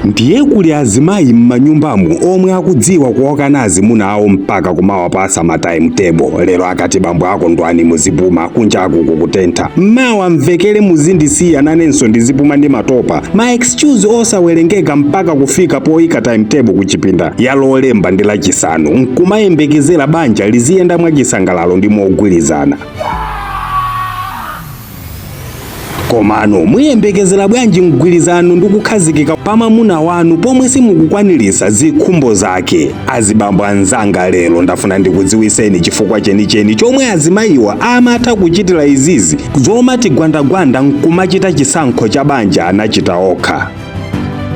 ndiye kuli azimayi m'manyumbamu omwe akudziwa kuokana azimuna awo mpaka kumawapasa ma timetable. Lero akati bambo ako ndwani muzipuma kunjaku kukutentha, mmawa mvekere muzindisiya nanenso ndizipuma ndi matopa. Ma excuse osawerengeka mpaka kufika poyika timetable kuchipinda yalolemba ndi lachisanu, nkumayembekezera banja liziyenda mwachisangalalo ndi mogwirizana. Komano muyembekezera bwanji mgwirizano ndi kukhazikika pa mwamuna wanu pomwe simukukwanirisa zikhumbo zake? Azibambo anzanga, lero ndafuna ndikudziwiseni chifukwa chenicheni chomwe azimayiwa amatha kuchitira izizi zomati gwandagwanda nkumachita chisankho cha banja anachita okha.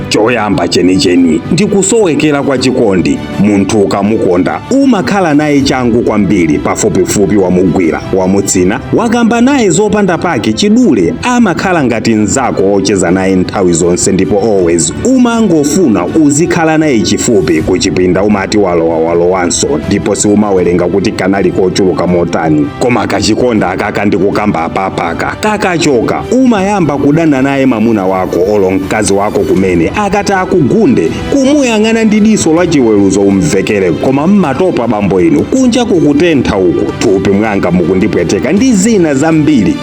Choyamba chenicheni ndi kusowekera kwa chikondi. Munthu ukamukonda umakhala naye changu kwambiri, pafupifupi wamugwira, wamutsina, wakamba naye zopanda pake chidule, amakhala ngati mnzako ocheza naye nthawi zonse, ndipo always umangofuna uzikhala naye chifupi. Kuchipinda umati walowanso, ndipo siumawerenga kuti kanali kochuluka motani. Koma kachikonda akaka ndikukamba apapaka kakachoka, umayamba kudana naye mamuna wako olo mkazi wako kumene akati akugunde kumuyang'ana ndi diso la chiweruzo umvekere. Koma mmatopa bambo inu kunja kukutentha uku, thupi mwanga mukundipweteka ndi zina zambiri.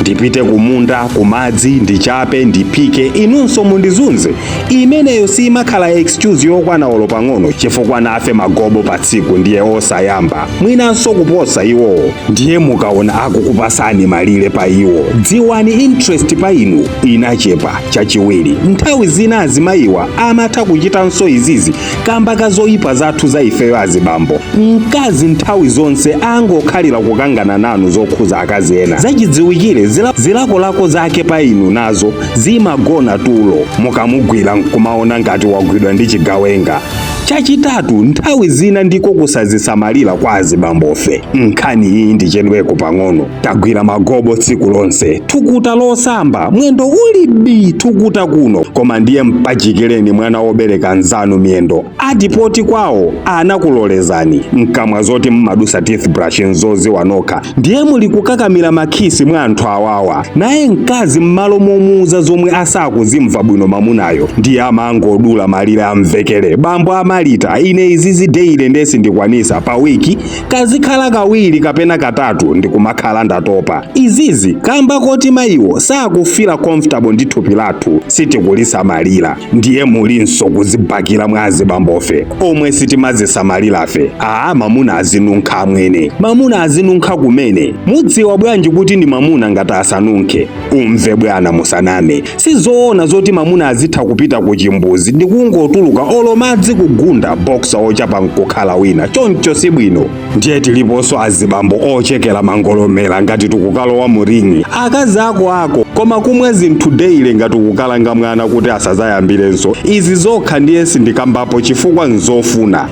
Ndipite kumunda, kumadzi, ndichape, ndipike, inunso mundizunze. Imeneyo simakhala excuse yokwana olo pang'ono, chifukwa nafe magobo pa tsiku ndiye osayamba, mwinanso kuposa iwowo. Ndiye mukaona akukupasani malire pa iwo, dziwani interest pa inu inachepa. Chachiwiri, nthawi zina azimayiwa amatha kuchitanso izizi kamba kazoyipa zathu za ifeyo azibambo. Mkazi nthawi zonse angokhalira kukangana nanu zokhuza akazi ena. Zachidziwikire zilakolako zake pa inu nazo zimagona tulo, mukamugwira nkumaona ngati wagwidwa ndi chigawenga. Chachitatu, nthawi zina ndiko kusazisamalira kwa azibambofe. Nkhani iyi ndichedweko pang'ono. Tagwira magobo tsiku lonse, thukuta losamba, mwendo ulibi thukuta kuno. Koma ndiye mpachikireni mwana wobereka nzanu miyendo atipoti kwawo anakulolezani mkamwa zoti mmadusa toothbrush nzozi wanoka. Ndiye muli kukakamira makhisi mwa anthu awawa, naye mkazi mmalo momuuza zomwe asakuzimva bwino mamunayo ndiye amangodula malire amvekere. Bambo amalita, ine izizi daily ndesi ndikwanisa pa wiki, kazikhala kawiri kapena katatu ndikumakhala ndatopa. Izizi kamba koti mayiwo sakufira comfortable ndi thupi lathu sitikulisamalira. Ndiye mulinso kuzibakira mwa azibambofe omwe sitimazisamalirafe. Mamuna azinunkha amwene, mamuna azinunkha kumene. Mudziwa bwanji kuti ndi mamuna ngati asanunkhe? Umve bwana musaname, sizoona zoti mamuna azitha kupita ku chimbuzi ndikungotuluka olo madzi kugunda boxer ochapa nkukhala wina, choncho sibwino. Ndiye tiliponso azibambo ochekera mangolomera ngati tikukalowa muringi akazi ako, koma kumwe zinthu daily ngati kukalanga mwana kuti asazayambirenso. Izi zokha ndiye sindikambapo chifukwa nzofuna.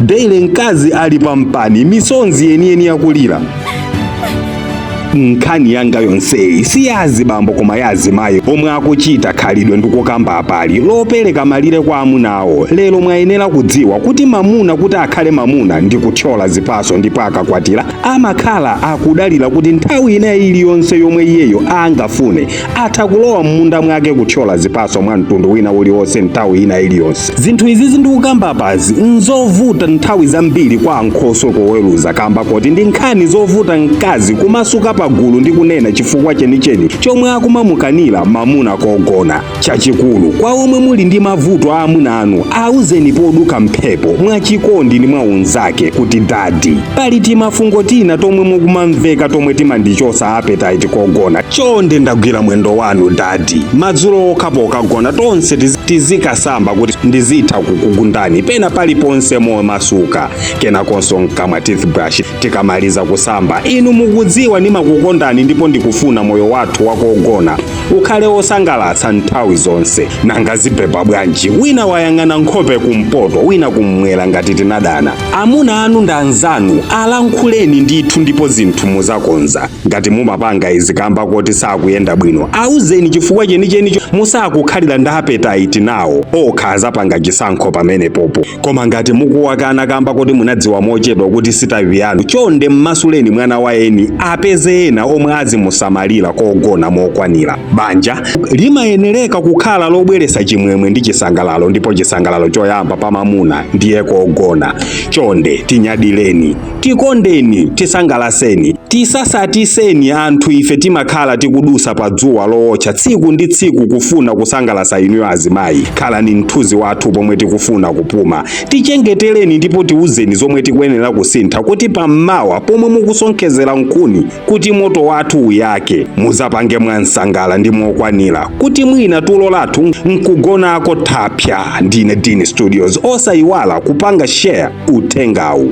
Daily mkazi ali pampani, misonzi yeniyeni yakulira. Nkhani yanga yonseyi si ya azibambo koma ya azimayi omwe akuchita khalidwe ndikukamba apali lopereka malire kwa amunawo. Lero mwayenera kudziwa kuti mamuna kuti akhale mamuna ndi kuthyola zipaso ndipo akakwatira amakhala akudalira kuti nthawi ina iliyonse yomwe iyeyo angafune atha kulowa m'munda mwake kuthyola zipaso mwa mtundu wina uliwonse nthawi ina iliyonse. Zinthu izizi ndikukamba apazi nzovuta nthawi zambiri kwa ankhoso koweruza, kamba koti ndi nkhani zovuta mkazi kumasuka pagulu ndi kunena chifukwa chenicheni chomwe akumamukanira mamuna kogona. Chachikulu kwa omwe muli ndi mavuto a amuna anu, auzeni poduka mphepo mwachikondi ndi mwaunzake kuti dadi, pali timafungo tina tomwe mukumamveka tomwe timandichosa appetite kogona. Chonde ndagwira mwendo wanu dadi, madzulo okhapo okagona tonse tizikasamba kuti ndizitha kukugundani pena paliponse masuka kenakonso nkamwa toothbrush tikamaliza kusamba. Inu mukudziwa ndimakukondani ndipo ndikufuna moyo wathu wakogona ukhale osangalatsa nthawi zonse. Nanga zipepa bwanji wina wayang'ana nkhope kumpoto wina kumwera ngati tinadana? Amuna anu ndi anzanu, alankhuleni ndithu ndipo zinthu muzakonza. Ngati mumapanga izi kamba koti sakuyenda bwino, auzeni chifukwa chenicheni musakukhalira ndi appetite nawo okhaza panga chisankho pamene popo. Koma ngati mukuwakana kamba kuti munadziwa mochedwa kuti sitavi yanu, chonde mmasuleni mwana wa eni apeze ena omwe azimusamalira kogona mokwanira. Banja limayenereka kukhala lobweresa chimwemwe ndi chisangalalo, ndipo chisangalalo choyamba pa mamuna ndiye kogona. Chonde tinyadileni, tikondeni, tisangalaseni, tisasatiseni anthu ife timakhala tikudusa pa dzuwa lootcha tsiku ndi tsiku kufuna kusangalasa inuyo azimayi. Khalani mthunzi wathu pomwe tikufuna kupuma. Tichengetereni ndipo tiuzeni zomwe tikuyenera kusintha kuti pammawa pomwe mukusonkhezera nkhuni kuti moto wathu uyake muzapange mwansangala ndi mokwanira kuti mwina tulo lathu nkugonako thapya. Ndine Dini Studios, osayiwala kupanga share uthengawu.